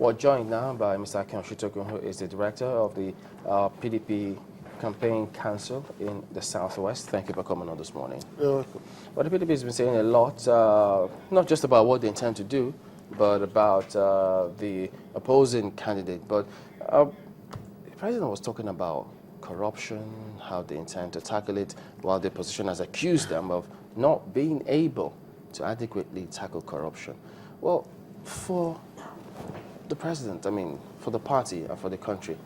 We're joined now by Mr. Akin Oshitokun, who is the director of the PDP Campaign Council in the Southwest. Thank you for coming on this morning. You're welcome. Well, the PDP has been saying a lot, not just about what they intend to do, but about the opposing candidate. But the president was talking about corruption, how they intend to tackle it, while the opposition has accused them of not being able to adequately tackle corruption. Well, for the president, for the party and for the country,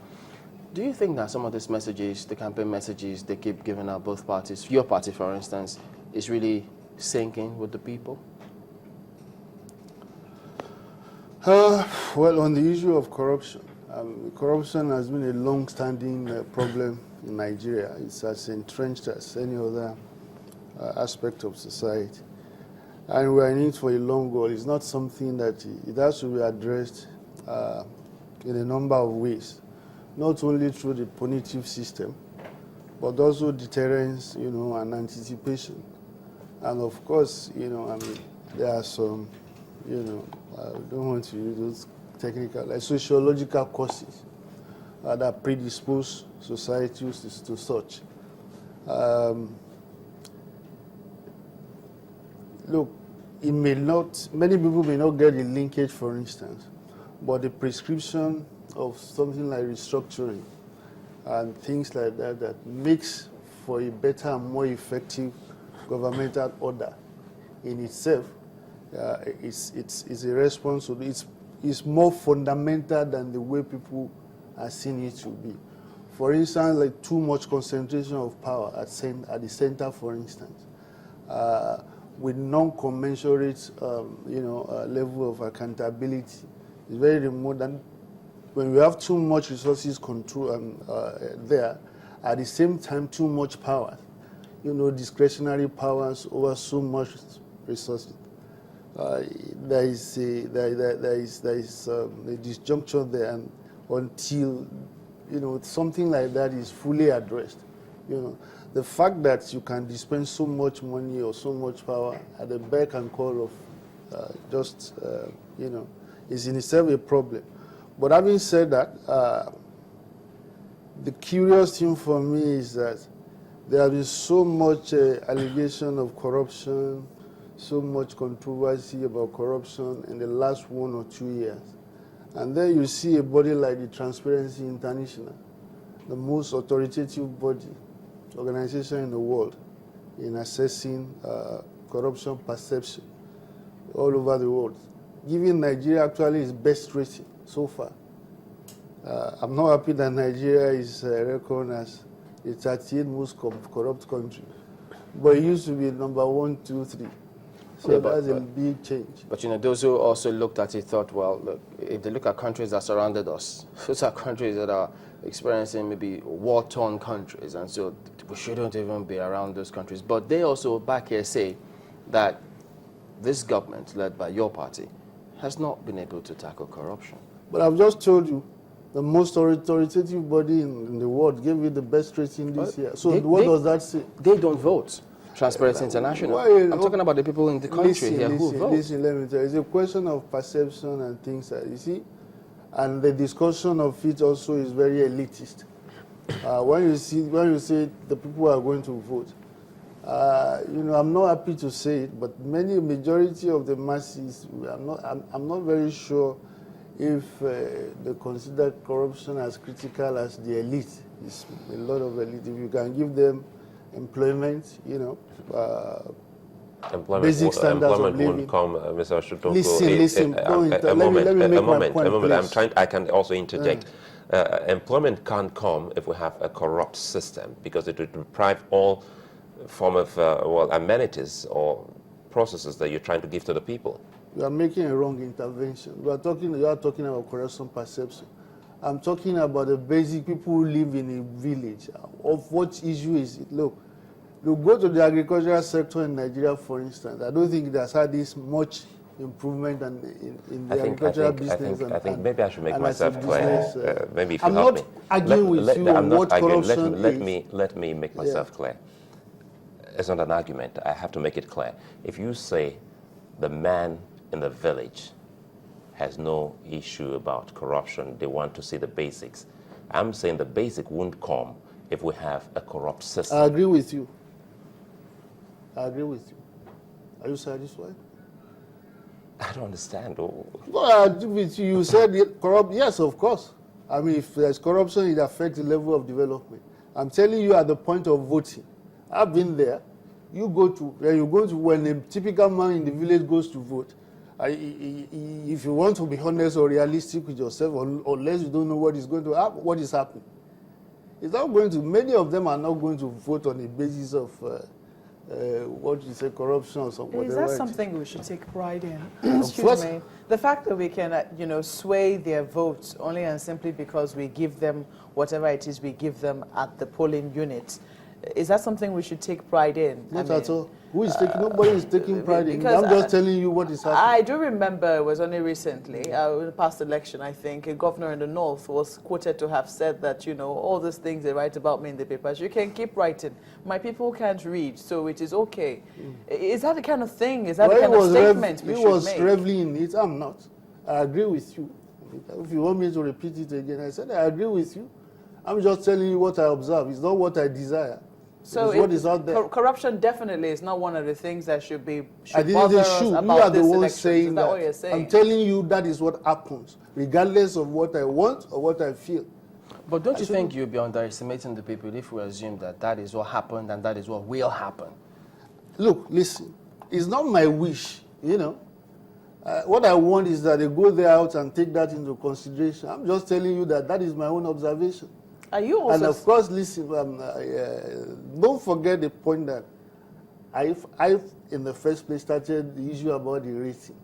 do you think that some of these messages, the campaign messages they keep giving out, both parties, your party for instance, is really sinking with the people? Well, on the issue of corruption, corruption has been a long-standing problem in Nigeria. It's as entrenched as any other aspect of society. And we're in it for a long haul. It's not something that it has to be addressed in a number of ways, not only through the punitive system, but also deterrence, and anticipation. And of course, there are some, I don't want to use those technical, like sociological causes that predispose societies to such. Look, many people may not get the linkage, for instance, but the prescription of something like restructuring and things like that that makes for a better and more effective governmental order in itself it's a response to it's more fundamental than the way people are seeing it to be. For instance, like too much concentration of power at the center, for instance, with non-commensurate level of accountability. It's very remote. And when we have too much resources control there, at the same time too much power, discretionary powers over so much resources. There is a disjuncture there, and until something like that is fully addressed, the fact that you can dispense so much money or so much power at the beck and call of is in itself a problem. But having said that, the curious thing for me is that there has been so much allegation of corruption, so much controversy about corruption in the last 1 or 2 years. And then you see a body like the Transparency International, the most authoritative body, organization in the world in assessing corruption perception all over the world, giving Nigeria actually its best rating so far. I'm not happy that Nigeria is reckoned as the 38th most corrupt country, but it used to be number 1, 2, 3. So yeah, that's a big change. But those who also looked at it thought, well, look, if they look at countries that surrounded us, those are countries that are experiencing maybe war-torn countries, and so we shouldn't even be around those countries. But they also back here say that this government, led by your party, has not been able to tackle corruption. But I've just told you, the most authoritative body in the world gave you the best rating this year. So what does that say? They don't vote. Transparency International. I'm talking about the people in the country who vote. Listen, let me tell you, it's a question of perception and things like that, you see. And the discussion of it also is very elitist. When you say the people are going to vote, I'm not happy to say it, but majority of the masses, I'm not very sure if they consider corruption as critical as the elite. It's a lot of elite. If you can give them employment, basic standards of living. Won't come, Mr. Oshitokun. Listen. Let me make my point. I can also interject. Employment can't come if we have a corrupt system, because it would deprive all form of amenities or processes that you're trying to give to the people. You are making a wrong intervention. You are talking about corruption perception. I'm talking about the basic people who live in a village. Of what issue is it? Look, you go to the agricultural sector in Nigeria, for instance. I don't think it has had this much improvement in the agricultural business. I think maybe I should make myself clear. Maybe if you I'm help me. I'm not arguing with you on what corruption is. Let me make myself clear. It's not an argument. I have to make it clear. If you say the man in the village has no issue about corruption. They want to see the basics. I'm saying the basic won't come if we have a corrupt system. I agree with you. I agree with you. Are you satisfied? I don't understand. Oh. Well, I agree with you. You said corrupt. Yes, of course. I mean, if there's corruption, it affects the level of development. I'm telling you, at the point of voting, I've been there. You go to when a typical man in the village goes to vote. If you want to be honest or realistic with yourself, unless you don't know what is going to happen, what is happening, it's not going to. Many of them are not going to vote on the basis of what you say, corruption or something. Is that something we should take pride in? Of course. Excuse me. The fact that we can, sway their votes only and simply because we give them whatever it is we give them at the polling unit. Is that something we should take pride in? Not at all. Who is taking? Nobody is taking pride in it. because, I'm just telling you what is happening. I do remember it was only recently, in the past election, I think, a governor in the north was quoted to have said that, all these things they write about me in the papers, you can keep writing. My people can't read, so it is okay. Is that the kind of thing? Is that the kind of statement we should make? He was reveling in it. I'm not. I agree with you. If you want me to repeat it again, I said I agree with you. I'm just telling you what I observe. It's not what I desire. So it's what is out there. Corruption definitely is not one of the things that should I didn't bother say us should. You about are the this one election. saying Is that what you're saying? I'm telling you that is what happens, regardless of what I want or what I feel. But don't you think you'll be underestimating the people if we assume that that is what happened and that is what will happen? Look, listen. It's not my wish, what I want is that they go there out and take that into consideration. I'm just telling you that is my own observation. Are you also? And of course, listen, don't forget the point that I, in the first place, started the issue about the rating,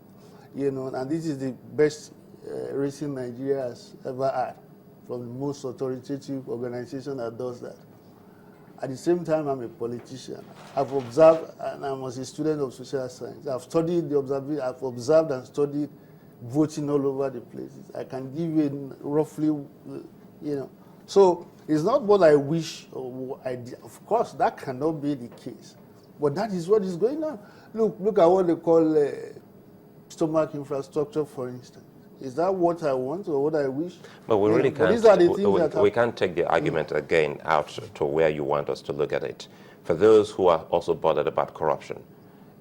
and this is the best rating Nigeria has ever had, from the most authoritative organization that does that. At the same time, I'm a politician. I've observed, and I was a student of social science. I've studied I've observed and studied voting all over the places. I can give you roughly, So it's not what I wish or what I did. Of course, that cannot be the case. But that is what is going on. Look at what they call stomach infrastructure, for instance. Is that what I want or what I wish? But we really can't. These are the things we can't take the argument again out to where you want us to look at it. For those who are also bothered about corruption,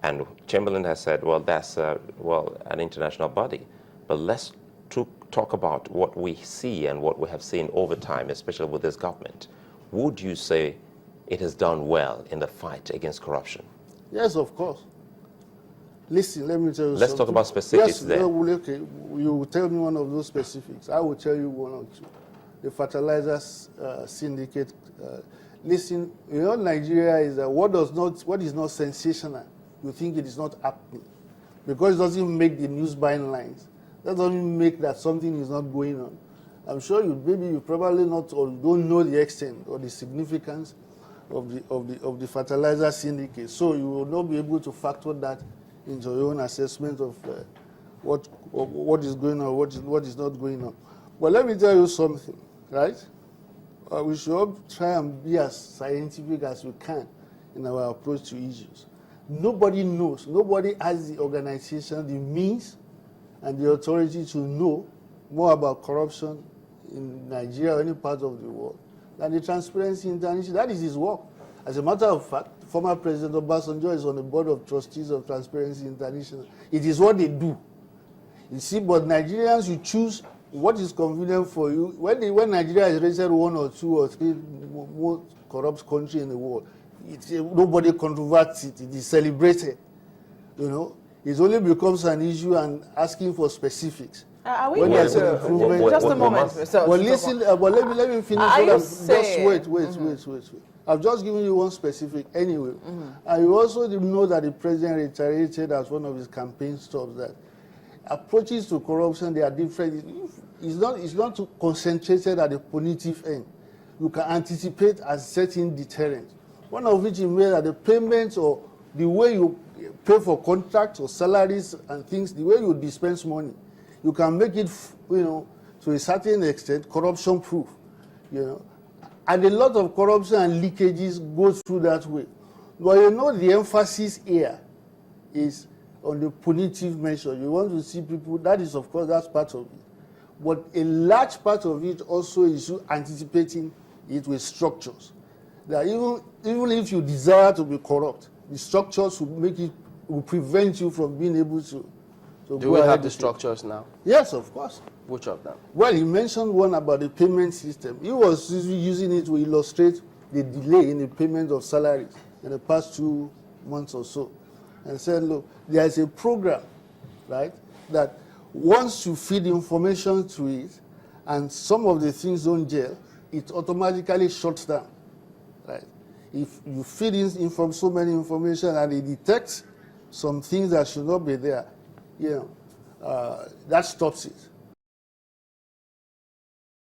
and Chamberlain has said, well, that's an international body. But let's talk about what we see and what we have seen over time, especially with this government. Would you say it has done well in the fight against corruption? Yes, of course. Listen, let me tell you Let's something. talk about specifics yes, then. Okay, you will tell me one of those specifics. I will tell you one or two. The fertilizers syndicate. Listen, Nigeria is what is not sensational. You think it is not happening because it doesn't make the news buying lines. That doesn't make that something is not going on. I'm sure you probably not or don't know the extent or the significance of the fertilizer syndicate. So you will not be able to factor that into your own assessment of what is going on, what is not going on. But let me tell you something, right? We should all try and be as scientific as we can in our approach to issues. Nobody knows, nobody has the organization, the means, and the authority to know more about corruption in Nigeria or any part of the world than the Transparency International. That is his work. As a matter of fact, former President Obasanjo is on the board of trustees of Transparency International. It is what they do. You see, but Nigerians, you choose what is convenient for you. When Nigeria is rated 1 or 2 or 3 most corrupt country in the world, nobody controverts it. It is celebrated. It only becomes an issue and asking for specifics. Are we When here there's an to, improvement, just a moment. But listen, let me finish. Are you Just saying- wait. I've just given you one specific anyway. And you also know that the president reiterated as one of his campaign stops that approaches to corruption, they are different. It's not too concentrated at the punitive end. You can anticipate as certain deterrents. One of which is made that the payments or the way you pay for contracts or salaries and things, the way you dispense money, you can make it, to a certain extent, corruption proof, And a lot of corruption and leakages go through that way. But the emphasis here is on the punitive measure. You want to see people, that is, of course, that's part of it. But a large part of it also is you anticipating it with structures. That even if you desire to be corrupt, the structures will prevent you from being able to Do we have the structures now? Yes, of course. Which of them? Well, he mentioned one about the payment system. He was using it to illustrate the delay in the payment of salaries in the past 2 months or so. And said, look, there is a program, right, that once you feed information to it and some of the things don't gel, it automatically shuts down, right? If you feed in from so many information and it detects some things that should not be there, that stops it.